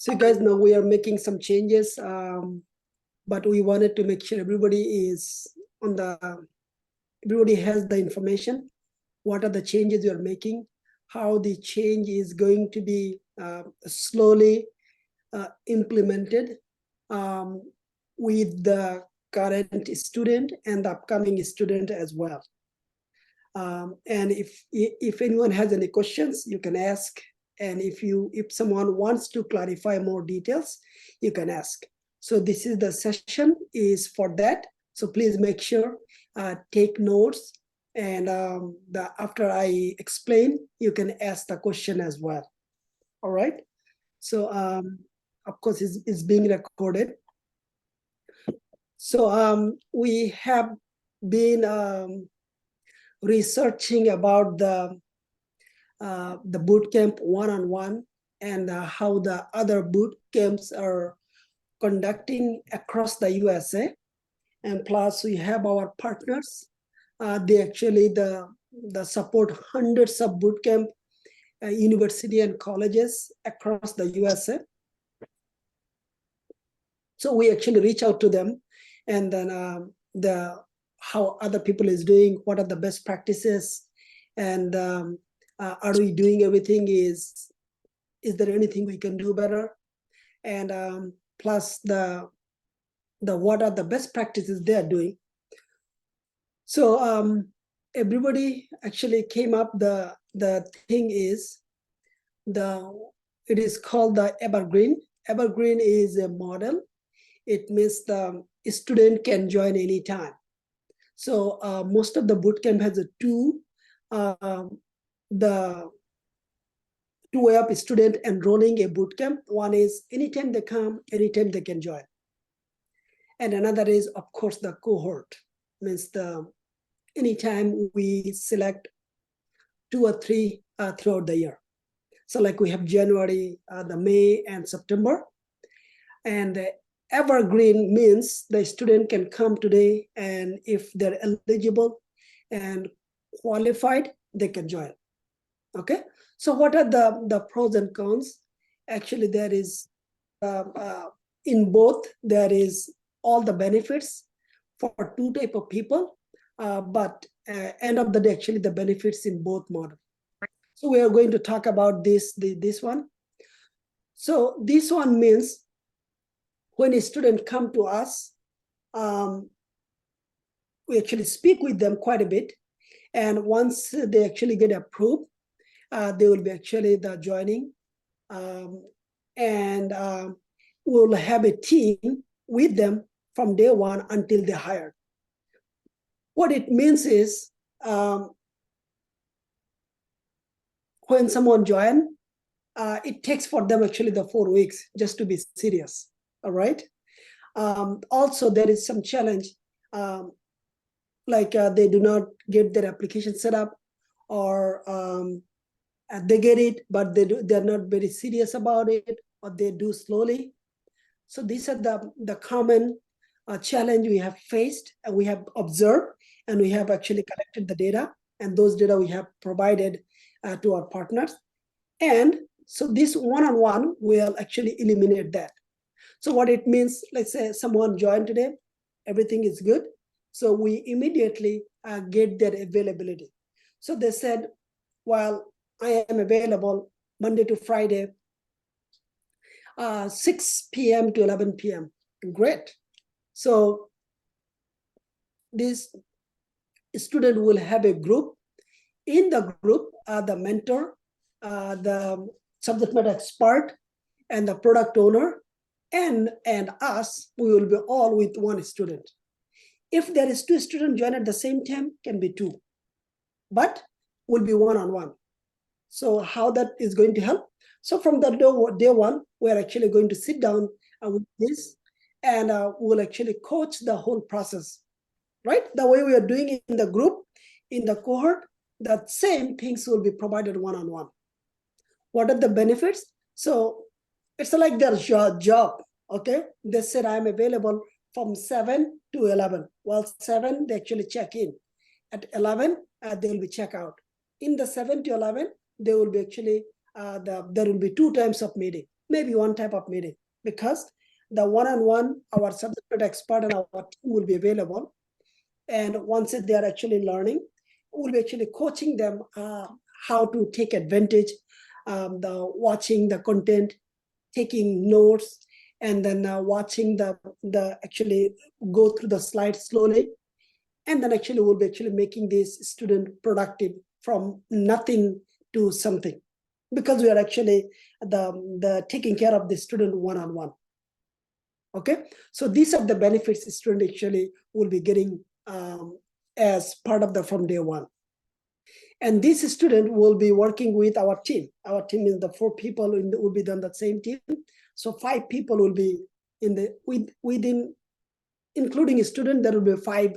So you guys know we are making some changes, but we wanted to make sure everybody is on everybody has the information. What are the changes you are making? How the change is going to be slowly implemented with the current student and the upcoming student as well. And if anyone has any questions, you can ask. And if someone wants to clarify more details, you can ask. So this is the session is for that. So please make sure take notes, and after I explain, you can ask the question as well. All right. So of course it's being recorded. So we have been researching about the bootcamp one-on-one and how the other boot camps are conducting across the USA. And plus we have our partners. They actually the support hundreds of bootcamp university and colleges across the USA. So we actually reach out to them, and then how other people is doing, what are the best practices, and are we doing everything? Is there anything we can do better? And plus the what are the best practices they are doing. So everybody actually came up. The thing is it is called the evergreen. Evergreen is a model. It means the student can join anytime. So most of the bootcamp has the two way of student enrolling a bootcamp. One is anytime they come, anytime they can join. And another is, of course, the cohort. Means anytime we select 2 or 3 throughout the year. So like we have January, the May and September. And evergreen means the student can come today, and if they're eligible and qualified, they can join. Okay. So what are the pros and cons? Actually, there is in both, there is all the benefits for two type of people, but end of the day, actually the benefits in both models. So we are going to talk about this one. So this one means when a student come to us, we actually speak with them quite a bit, and once they actually get approved, they will be actually the joining, and we'll have a team with them from day one until they're hired. What it means is when someone joins, it takes for them actually the 4 weeks just to be serious. All right. Also, there is some challenge, like they do not get their application set up, or they get it, but they're not very serious about it, or they do slowly. So these are the common challenge we have faced, and we have observed, and we have actually collected the data, and those data we have provided to our partners. And so this one-on-one will actually eliminate that. So what it means, let's say someone joined today, everything is good. So we immediately get their availability. So they said, well, I am available Monday to Friday, 6 p.m. to 11 p.m. Great. So this student will have a group. In the group, the mentor, the subject matter expert, and the product owner, and us, we will be all with one student. If there is 2 students join at the same time, can be 2, but will be one-on-one. So how that is going to help? So from the day one, we're actually going to sit down with this, and we'll actually coach the whole process, right? The way we are doing in the group, in the cohort, the same things will be provided one-on-one. What are the benefits? So it's like their job, okay? They said I'm available from 7 to 11. Well, 7, they actually check in. At 11, they will be check out. In the 7 to 11, they will be actually, there will be 2 times of meeting. maybe one type of meeting, because the one-on-one, our subject matter expert and our team will be available. And once they are actually learning, we'll be actually coaching them how to take advantage, the watching the content, taking notes, and then watching the actually go through the slides slowly. And then actually we'll be actually making this student productive from nothing to something, because we are actually the taking care of the student one-on-one. Okay, so these are the benefits the student actually will be getting as part of the from day one. And this student will be working with our team. Our team is the 4 people will be on the same team. So 5 people will be in the within, including a student, there will be 5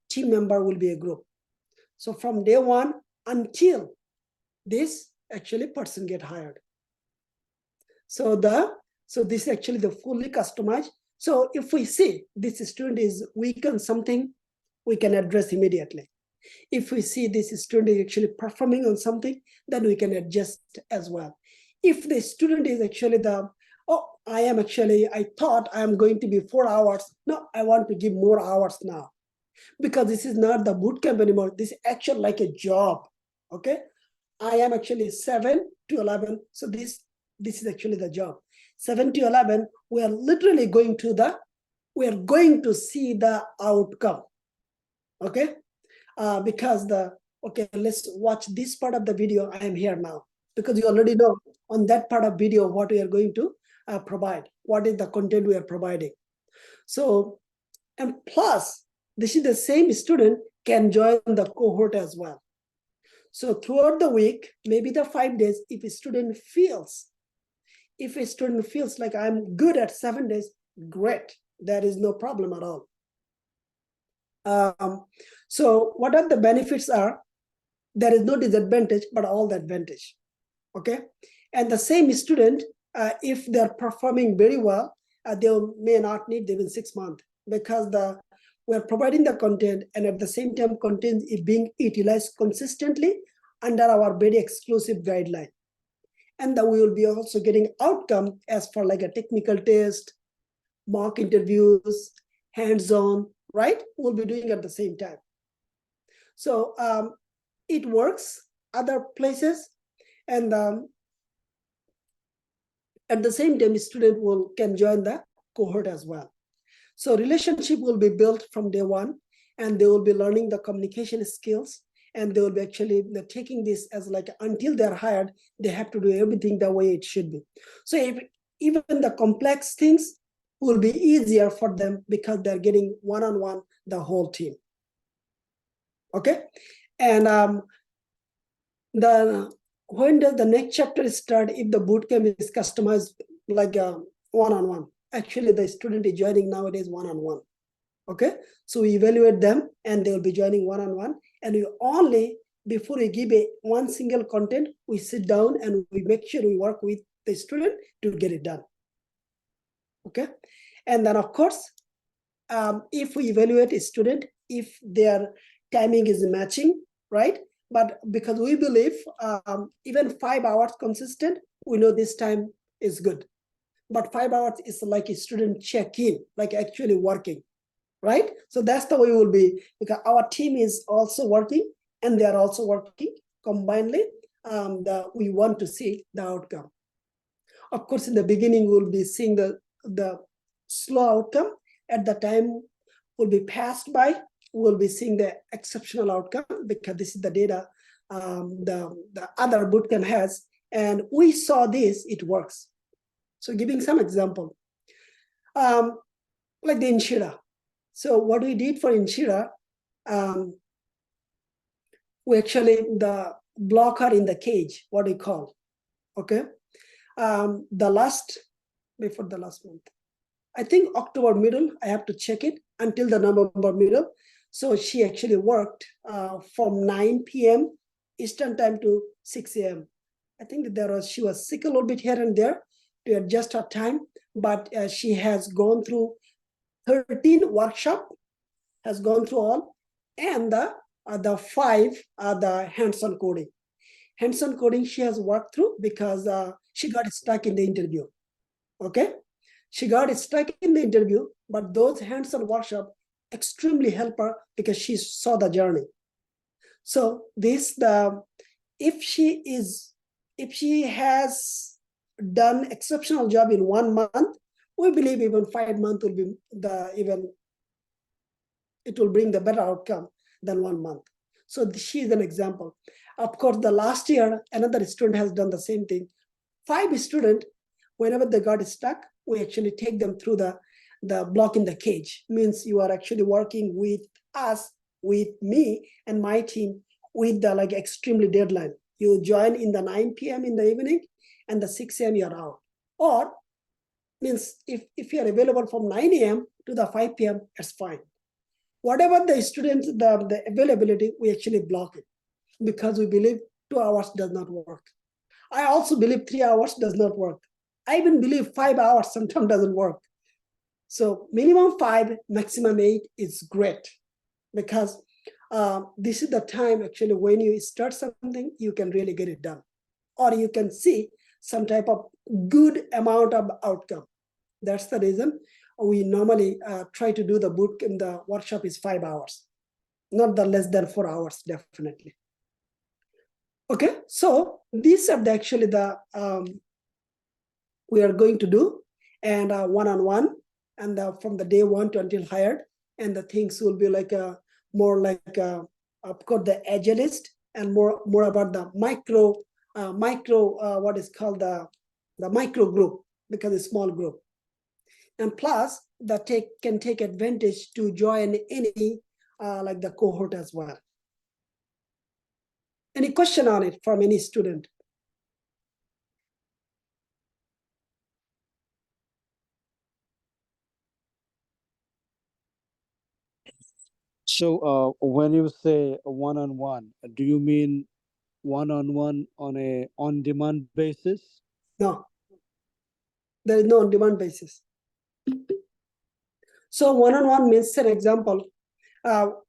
team member will be a group. So from day one until this actually person get hired. So this is actually the fully customized. So if we see this student is weak on something, we can address immediately. If we see this student is actually performing on something, then we can adjust as well. If the student is actually I thought I am going to be 4 hours. No, I want to give more hours now, because this is not the boot camp anymore. This is actually like a job. Okay, I am actually 7 to 11. So this is actually the job. 7 to 11, we are literally going to see the outcome. Okay, because let's watch this part of the video. I am here now, because you already know on that part of video what we are going to provide, what is the content we are providing. So, and plus, this is the same student can join the cohort as well. So throughout the week, maybe the 5 days, if a student feels like I'm good at 7 days, great. There is no problem at all. So what are the benefits are? There is no disadvantage, but all the advantage. Okay, and the same student, if they're performing very well, they may not need even 6 months, because we're providing the content, and at the same time content is being utilized consistently under our very exclusive guideline. And that we will be also getting outcome as for like a technical test, mock interviews, hands-on, right? We'll be doing at the same time. So it works other places, and at the same time, student can join the cohort as well. So relationship will be built from day one, and they will be learning the communication skills, and they will be actually taking this as like until they're hired, they have to do everything the way it should be. So even the complex things will be easier for them, because they're getting one-on-one the whole team. Okay, and when does the next chapter start? If the bootcamp is customized like one-on-one, actually the student is joining nowadays one-on-one. Okay, so we evaluate them, and they will be joining one-on-one, and we only, before we give one single content, we sit down and we make sure we work with the student to get it done. Okay, and then of course, if we evaluate a student, if their timing is matching, right? But because we believe even 5 hours consistent, we know this time is good. But 5 hours is like a student check-in, like actually working, right? So that's the way we will be, because our team is also working, and they are also working combinedly. We want to see the outcome. Of course, in the beginning, we'll be seeing the slow outcome. At the time will be passed by, we'll be seeing the exceptional outcome, because this is the data the other bootcamp has, and we saw this, it works. So giving some example, like the Inshira. So what we did for Inshira, we actually the blocker in the cage, what we call, okay? Before the last month, I think October middle, I have to check it, until the November middle. So she actually worked from 9 p.m. Eastern time to 6 a.m. I think she was sick a little bit here and there to adjust her time, but she has gone through 13 workshop, has gone through all, and the 5 are the hands-on coding. Hands-on coding she has worked through, because she got stuck in the interview. Okay, she got stuck in the interview, but those hands-on workshop extremely help her because she saw the journey. So if she has done exceptional job in 1 month, we believe even 5 months will be it will bring the better outcome than 1 month. So she is an example. Of course, the last year, another student has done the same thing. 5 students, whenever they got stuck, we actually take them through the block in the cage. Means you are actually working with us, with me and my team with the extremely deadline. You join in the 9 p.m. in the evening and the 6 a.m. you're out. Or means if you're available from 9 a.m. to the 5 p.m., it's fine. Whatever the students, the availability, we actually block it because we believe 2 hours does not work. I also believe 3 hours does not work. I even believe 5 hours sometimes doesn't work. So minimum 5, maximum 8 is great because this is the time actually when you start something, you can really get it done. Or you can see some type of good amount of outcome. That's the reason we normally try to do the bootcamp. The workshop is 5 hours, not the less than 4 hours, definitely. Okay, so these are actually the we are going to do, and one-on-one, and from the day 1 to until hired, and the things will be more of course the agilist, and more about the micro what is called the micro group, because it's small group. And plus that can take advantage to join any like the cohort as well. Any question on it from any student? So when you say one-on-one, do you mean one-on-one on a on-demand basis? No, there is no on-demand basis. So one-on-one means, for example,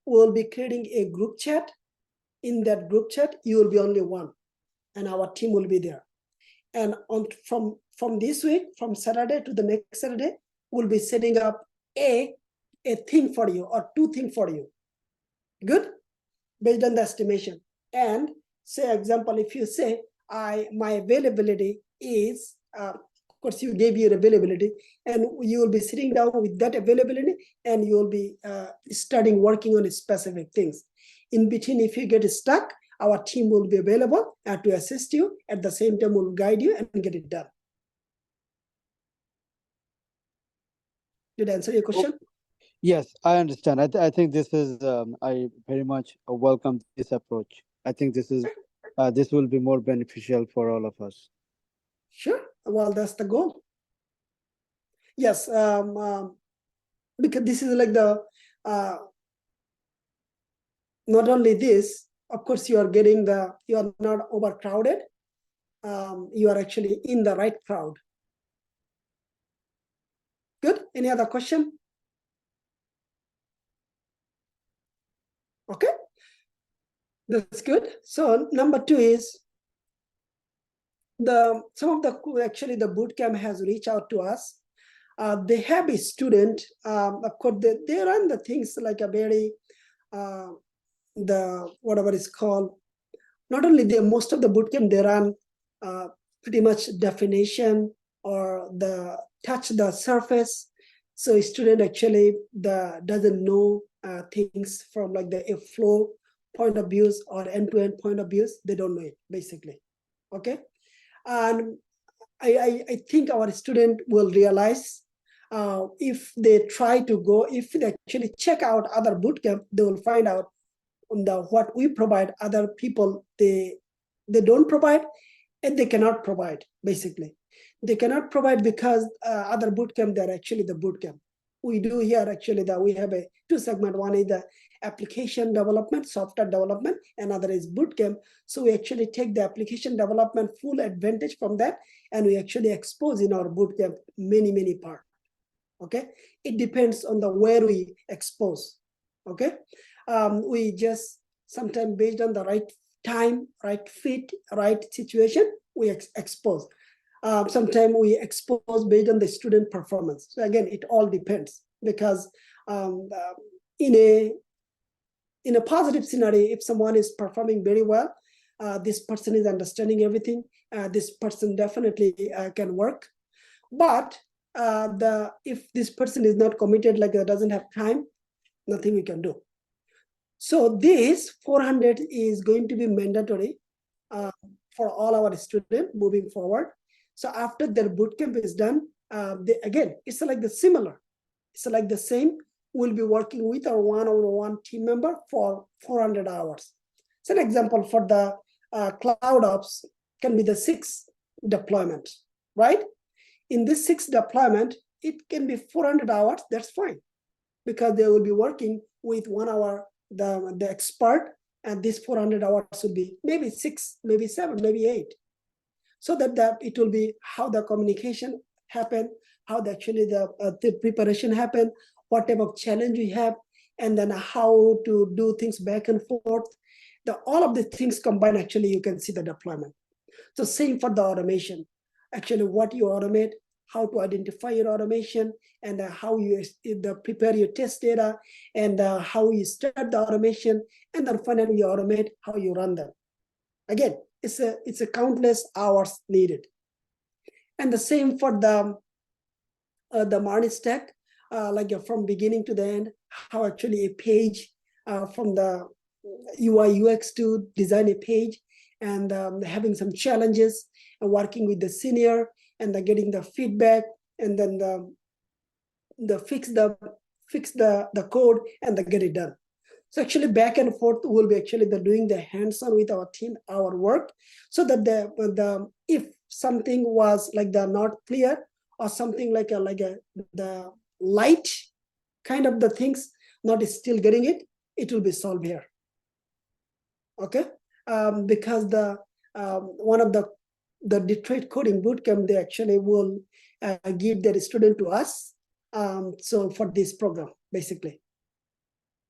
we'll be creating a group chat. In that group chat, you will be only one, and our team will be there. And from this week, from Saturday to the next Saturday, we'll be setting up a thing for you or 2 things for you. Good, based on the estimation. And say example, if you say my availability is of course you gave your availability, and you will be sitting down with that availability, and you will be starting working on specific things. In between, if you get stuck, our team will be available to assist you. At the same time, we'll guide you and get it done. Did I answer your question? Yes, I understand. I think this is I very much welcome this approach. I think this will be more beneficial for all of us. Sure. Well, that's the goal. Yes, because this is like the not only this, of course, you are not overcrowded. You are actually in the right crowd. Good. Any other question? Okay, that's good. So number 2 is some of the bootcamp has reached out to us. They have a student. Of course, they run the things like a very the whatever is called. Not only most of the bootcamp they run pretty much definition or the touch the surface. So a student actually doesn't know things from like the flow point of views or end-to-end point of views. They don't know it basically. Okay, and I think our student will realize if they actually check out other bootcamp, they will find out what we provide, other people they don't provide, and they cannot provide. Basically, they cannot provide because other bootcamp, they're actually the bootcamp. We do here actually that we have a 2 segment. One is the application development, software development, another is bootcamp. So we actually take the application development full advantage from that, and we actually expose in our bootcamp many parts. Okay, it depends on the where we expose. Okay, we just sometimes based on the right time, right fit, right situation, we expose. Sometimes we expose based on the student performance. So again, it all depends, because in a positive scenario, if someone is performing very well, this person is understanding everything, this person definitely can work. But if this person is not committed, like doesn't have time, nothing we can do. So this 400 is going to be mandatory for all our students moving forward. So after their bootcamp is done, again, it's like the similar. It's like the same. We'll be working with our one-on-one team member for 400 hours. It's an example for the cloud ops can be the 6 deployment, right? In this 6 deployment, it can be 400 hours, that's fine, because they will be working with 1 hour, the expert, and this 400 hours will be maybe 6, maybe 7, maybe 8. So that it will be how the communication happen, how the preparation happen, what type of challenge we have, and then how to do things back and forth. All of the things combined, actually, you can see the deployment. So same for the automation. Actually, what you automate, how to identify your automation, and how you prepare your test data, and how you start the automation, and then finally you automate how you run them. Again, it's a countless hours needed. And the same for the Marnie stack, like from beginning to the end, how actually a page from the UI UX to design a page, and having some challenges, and working with the senior, and getting the feedback, and then fix the code, and get it done. So actually back and forth will be actually doing the hands-on with our team, our work, so that if something was like not clear, or something like the light kind of the things not still getting it, it will be solved here. Okay, because one of the Detroit Coding Bootcamp, they actually will give their student to us. So for this program, basically.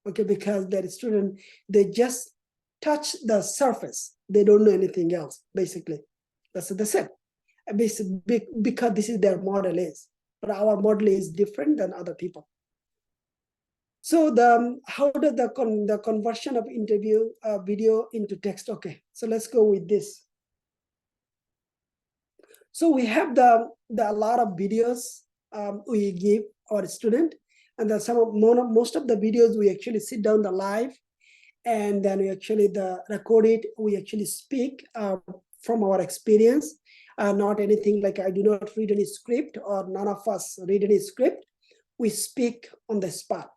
Okay, because their student, they just touch the surface. They don't know anything else, basically. That's what they said. Because this is their model is. But our model is different than other people. So how does the conversion of interview video into text? Okay, so let's go with this. So we have the a lot of videos we give our student, and then most of the videos we actually sit down the live, and then we actually record it. We actually speak from our experience, not anything like I do not read any script, or none of us read any script. We speak on the spot.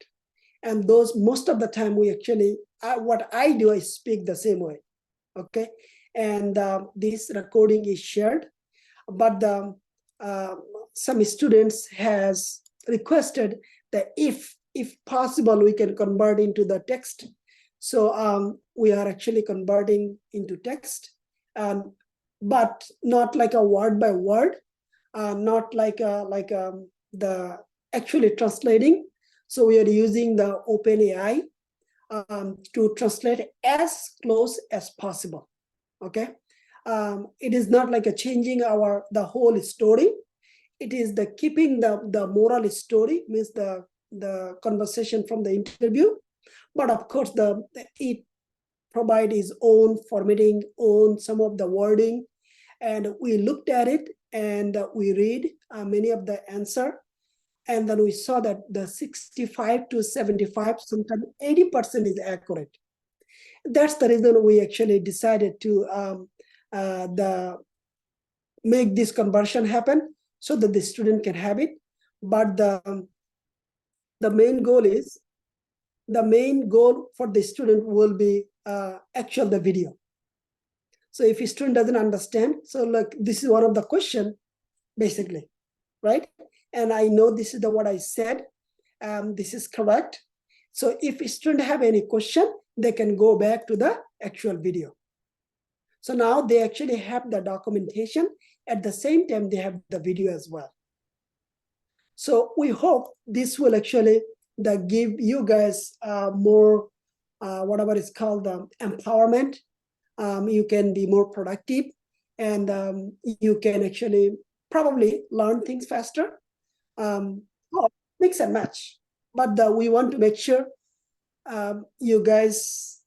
And those, most of the time, we actually, what I do, I speak the same way, okay? And this recording is shared, but some students has requested that if possible, we can convert into the text. So we are actually converting into text, but not like a word by word, not like the actually translating. So we are using the OpenAI to translate as close as possible. Okay, it is not like a changing the whole story. It is the keeping the moral story, means the conversation from the interview, but of course it provide its own formatting, own some of the wording, and we looked at it, and we read many of the answer. And then we saw that the 65 to 75, sometimes 80% is accurate. That's the reason we actually decided to make this conversion happen, so that the student can have it. But the main goal for the student will be the video. So if a student doesn't understand, so like this is one of the question, basically, right? And I know this is what I said. This is correct. So if a student have any question, they can go back to the actual video. So now they actually have the documentation. At the same time, they have the video as well. So we hope this will actually give you guys more, whatever is called empowerment. You can be more productive, and you can actually probably learn things faster, or mix and match. But we want to make sure you guys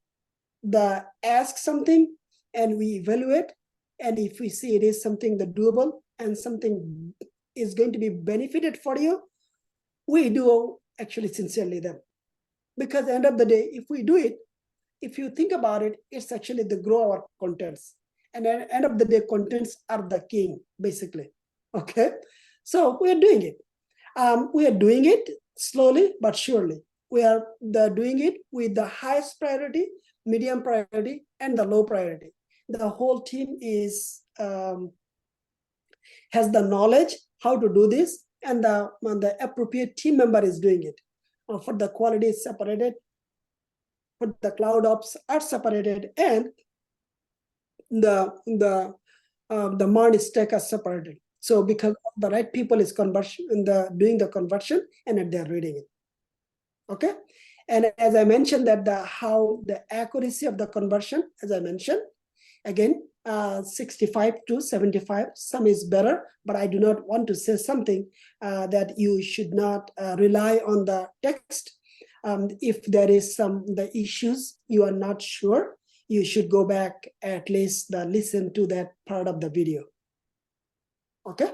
ask something and we evaluate. And if we see it is something that doable and something is going to be benefited for you, we do actually sincerely them. Because at the end of the day, if we do it, if you think about it, it's actually the grow our contents. And at the end of the day, contents are the king, basically. Okay. So we are doing it. We are doing it slowly but surely. We are doing it with the highest priority, medium priority, and the low priority. The whole team is has the knowledge how to do this, and the appropriate team member is doing it. For the quality is separated, for the cloud ops are separated, and the MARN stack are separated. So because the right people is conversion in doing the conversion and they're reading it. Okay. And as I mentioned that how the accuracy of the conversion, as I mentioned, again, 65 to 75, some is better, but I do not want to say something that you should not rely on the text. If there is the issues you are not sure, you should go back at least listen to that part of the video. Okay.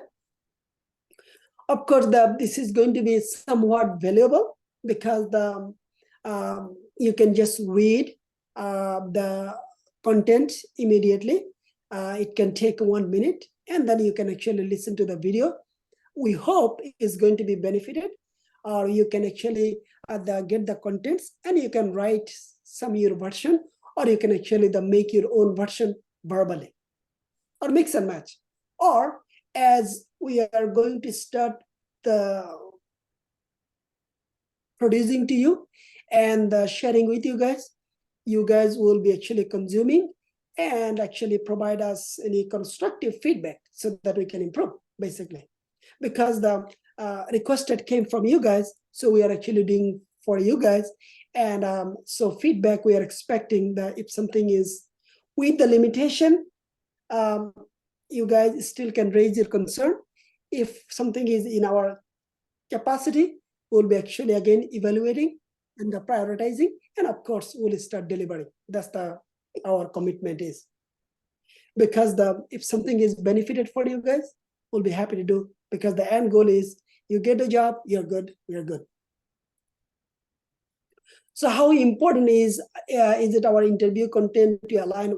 Of course, this is going to be somewhat valuable because you can just read the content immediately. It can take 1 minute, and then you can actually listen to the video. We hope is going to be benefited, or you can actually get the contents and you can write some your version, or you can actually make your own version verbally, or mix and match. Or as we are going to start the producing to you and sharing with you guys will be actually consuming and actually provide us any constructive feedback so that we can improve, basically. Because the requested came from you guys, so we are actually doing for you guys. And so feedback, we are expecting that if something is with the limitation, you guys still can raise your concern. If something is in our capacity, we'll be actually again evaluating and prioritizing, and of course we'll start delivering. That's our commitment is. Because if something is benefited for you guys, we'll be happy to do, because the end goal is you get a job, you're good, we're good. So how important is it our interview content to align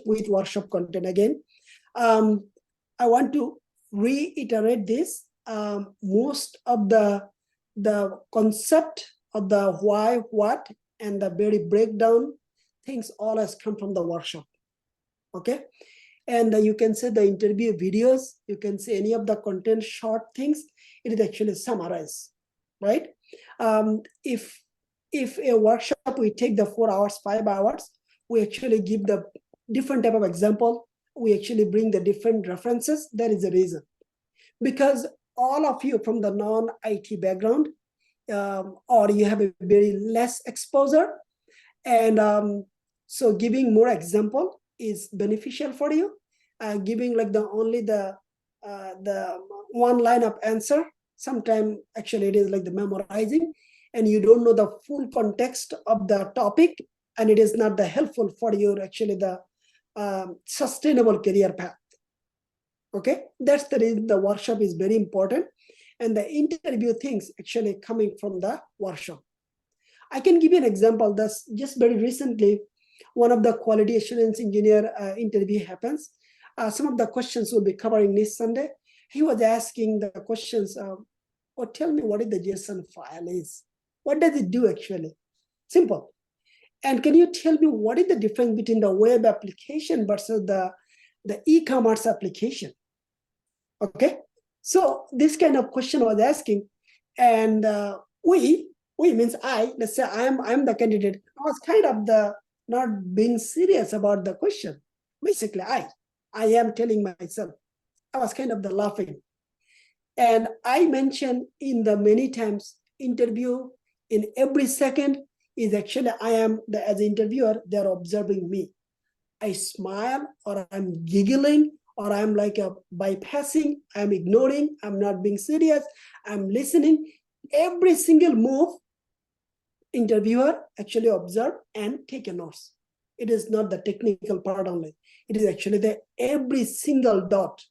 with workshop content? Again, I want to reiterate this. Most of the concept of the why, what, and the very breakdown things all has come from the workshop. Okay. And you can say the interview videos, you can say any of the content short things, it is actually summarized, right? If a workshop, we take the 4 hours, 5 hours, we actually give the different type of example. We actually bring the different references. That is the reason. Because all of you from the non-IT background, or you have a very less exposure, and so giving more example is beneficial for you. Giving like only the one line of answer, sometimes actually it is like the memorizing, and you don't know the full context of the topic, and it is not the helpful for your actually the sustainable career path. Okay, that's the reason the workshop is very important, and the interview things actually coming from the workshop. I can give you an example. That's just very recently, one of the quality assurance engineer interview happens. Some of the questions we'll be covering this Sunday. He was asking the questions, tell me what is the JSON file is. What does it do actually? Simple. And can you tell me what is the difference between the web application versus the e-commerce application? Okay. So this kind of question was asking, and we means let's say I'm the candidate. I was kind of not being serious about the question. Basically, I am telling myself, I was kind of laughing. And I mentioned in the many times interview, in every second is actually I am as an interviewer, they're observing me. I smile or I'm giggling or I'm like a bypassing, I'm ignoring, I'm not being serious, I'm listening. Every single move, interviewer actually observe and take a notes. It is not the technical part only. It is actually the every single dot.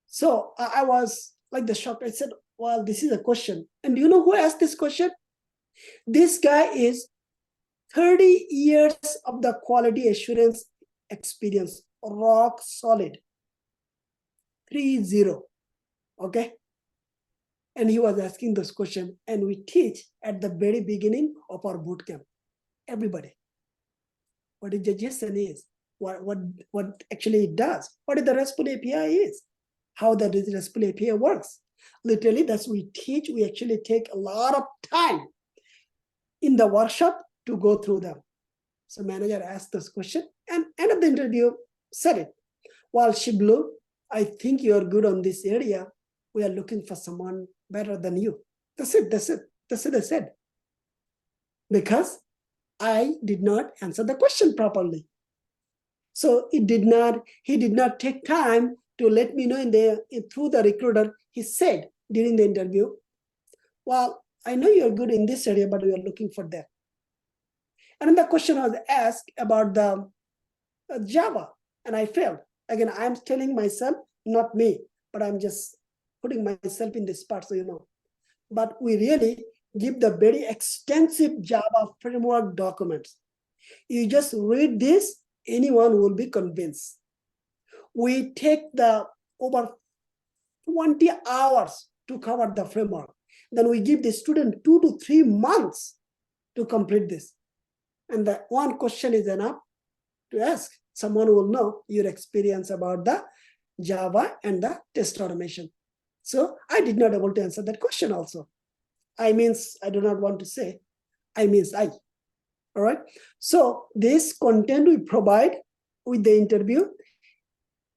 So I was like the shock. I said, well, this is a question. And do you know who asked this question? This guy is 30 years of the quality assurance experience, rock solid, 3-0, okay? And he was asking this question, and we teach at the very beginning of our bootcamp, everybody. What a JSON is, what actually it does, what the RESTful API is, how the RESTful API works. Literally, that's we teach. We actually take a lot of time in the workshop to go through them. So manager asked this question, and end of the interview said it. Well, Shiblu, I think you're good on this area. We are looking for someone better than you. That's it. That's it I said. Because I did not answer the question properly. So he did not take time to let me know through the recruiter. He said during the interview, well, I know you're good in this area, but we are looking for that. And the question was asked about the Java, and I failed. Again, I'm telling myself, not me, but I'm just putting myself in this part so you know. But we really give the very extensive Java framework documents. You just read this, anyone will be convinced. We take the over 20 hours to cover the framework. Then we give the student 2 to 3 months to complete this. And the one question is enough to ask. Someone will know your experience about the Java and the test automation. So I did not able to answer that question also. I means I do not want to say, I means I. All right. So this content we provide with the interview,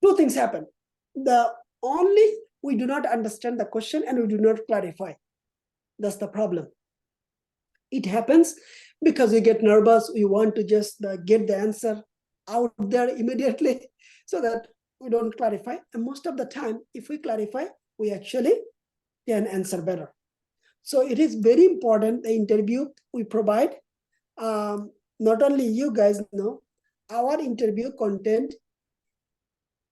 two things happen. The only we do not understand the question and we do not clarify. That's the problem. It happens because we get nervous. We want to just get the answer out there immediately so that we don't clarify. And most of the time, if we clarify, we actually can answer better. So it is very important, the interview we provide. Not only you guys know, our interview content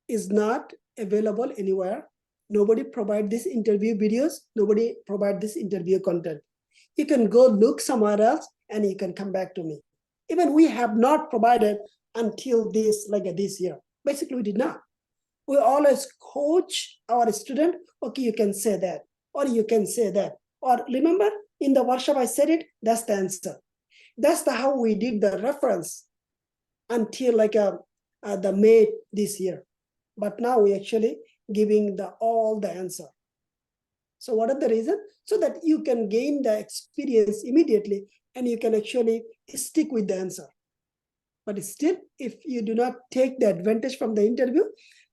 is not available anywhere. Nobody provide this interview videos. Nobody provide this interview content. You can go look somewhere else and you can come back to me. Even we have not provided until this year. Basically, we did not. We always coach our student, okay, you can say that, or you can say that. Or remember, in the workshop, I said it, that's the answer. That's how we did the reference until the May this year. But now we actually giving all the answer. So what are the reasons? So that you can gain the experience immediately and you can actually stick with the answer. But still, if you do not take the advantage from the interview,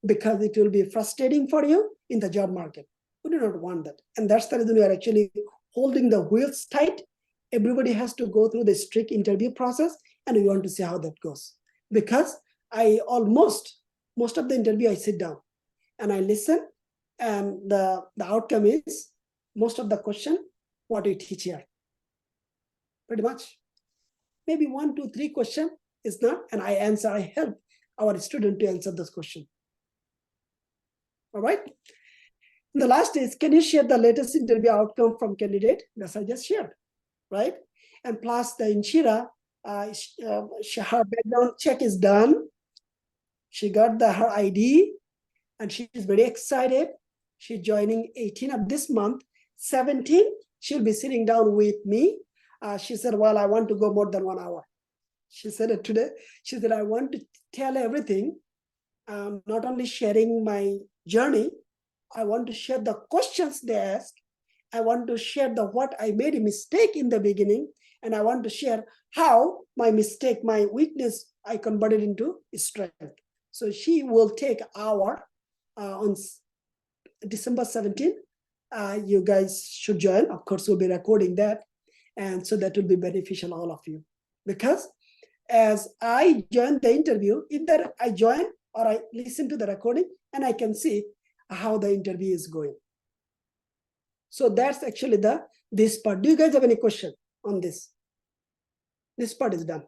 because it will be frustrating for you in the job market. We do not want that. And that's the reason we are actually holding the wheels tight. Everybody has to go through the strict interview process, and we want to see how that goes. Because most of the interview, I sit down and I listen, and the outcome is most of the question, what do you teach here? Pretty much. Maybe 1, 2, 3 question is not, and I help our student to answer this question. All right. The last is, can you share the latest interview outcome from candidate? That's I just shared, right? And plus the Inshira, her background check is done. She got her ID and she is very excited. She's joining 18 of this month. 17, she'll be sitting down with me. She said, well, I want to go more than 1 hour. She said it today. She said, I want to tell everything, not only sharing my journey, I want to share the questions they ask. I want to share what I made a mistake in the beginning, and I want to share how my mistake, my weakness, I converted into strength. So she will take our on December 17th. You guys should join. Of course, we'll be recording that, and so that will be beneficial all of you. Because as I joined the interview, either I join or I listen to the recording and I can see how the interview is going. So that's actually this part. Do you guys have any question on this? This part is done.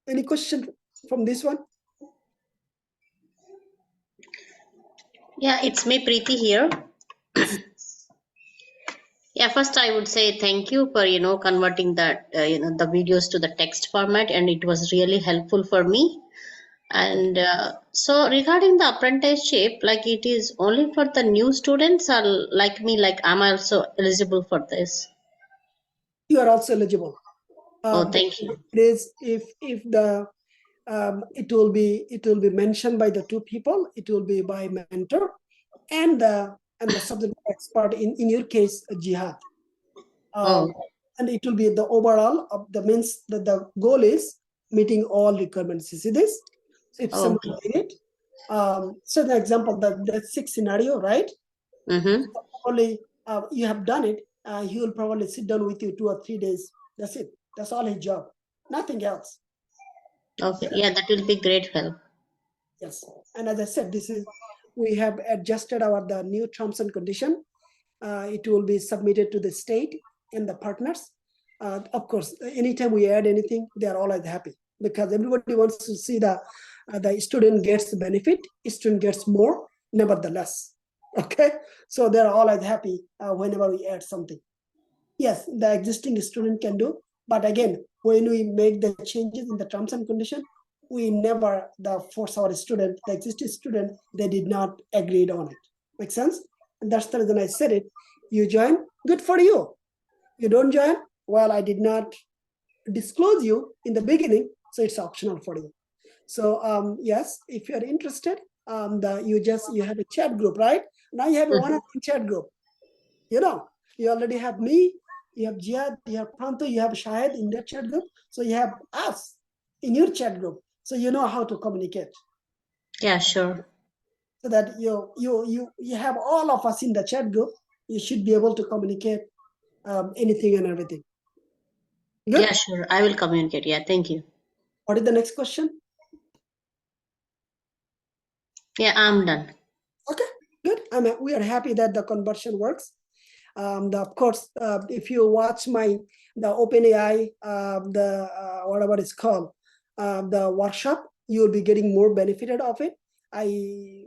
Any question from this one? Yeah, it's me, Preeti here. Yeah, first I would say thank you for converting that the videos to the text format, and it was really helpful for me. And so regarding the apprenticeship, like it is only for the new students, or like me, like I'm also eligible for this. You are also eligible. Oh, thank you. It is if the it will be mentioned by the two people. It will be by mentor and the subject expert. In your case, Jihad. Oh, And it will be the overall of the means that the goal is meeting all requirements. You see this? So if someone okay. did it, so the example, the 6 scenario, right? Mm-hmm. Probably you have done it. He will probably sit down with you 2 or 3 days. That's it. That's all his job. Nothing else. Okay. Yeah, that will be great help. Yes. And as I said, we have adjusted the new terms and condition. It will be submitted to the state and the partners. Of course, anytime we add anything, they are always happy because everybody wants to see the student gets the benefit, student gets more, nevertheless. Okay, so they're always happy whenever we add something. Yes, the existing student can do, but again, when we make the changes in the terms and condition, we never force our student, the existing student, they did not agree on it. Make sense? And that's the reason I said it. You join, good for you. You don't join, well, I did not disclose you in the beginning, so it's optional for you. So yes, if you're interested, you have a chat group, right? Now you have a one-on-one chat group. You already have me, you have Jihad, you have Pranto, you have Shahid in that chat group. So you have us in your chat group. So you know how to communicate. Yeah, sure. So that you have all of us in the chat group. You should be able to communicate anything and everything. Good? Yeah, sure. I will communicate. Yeah, thank you. What is the next question? Yeah, I'm done. Okay, good. We are happy that the conversion works. Of course, if you watch the OpenAI, whatever it's called, the workshop, you will be getting more benefited of it. I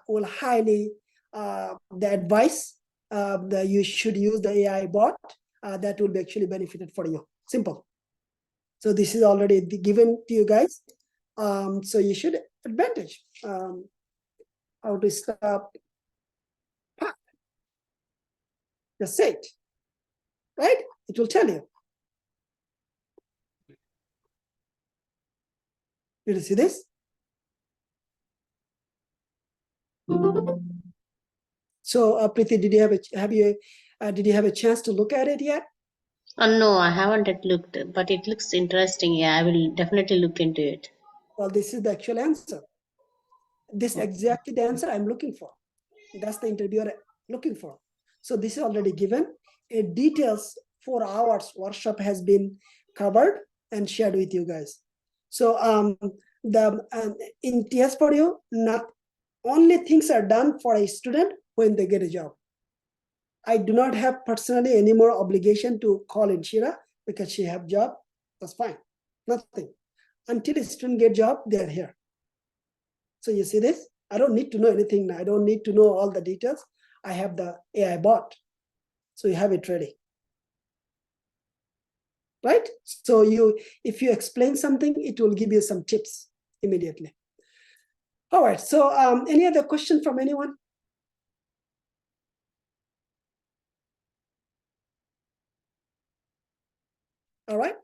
will highly the advice that you should use the AI bot. That will be actually benefited for you. Simple. So this is already given to you guys. So you should advantage how to stop. Just say it, right? It will tell you. Did you see this? So, Preeti, did you have a chance to look at it yet? No, I haven't yet looked, but it looks interesting. Yeah, I will definitely look into it. Well, this is the actual answer. This exactly the answer I'm looking for. That's the interviewer looking for. So this is already given. It details 4 hours workshop has been covered and shared with you guys. So in TS4U, not only things are done for a student when they get a job. I do not have personally any more obligation to call Inshira because she have job. That's fine. Nothing. Until a student get job, they are here. So you see this? I don't need to know anything now. I don't need to know all the details. I have the AI bot. So you have it ready. Right? So if you explain something, it will give you some tips immediately. All right. So any other question from anyone? All right.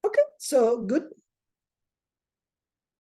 Okay. So good.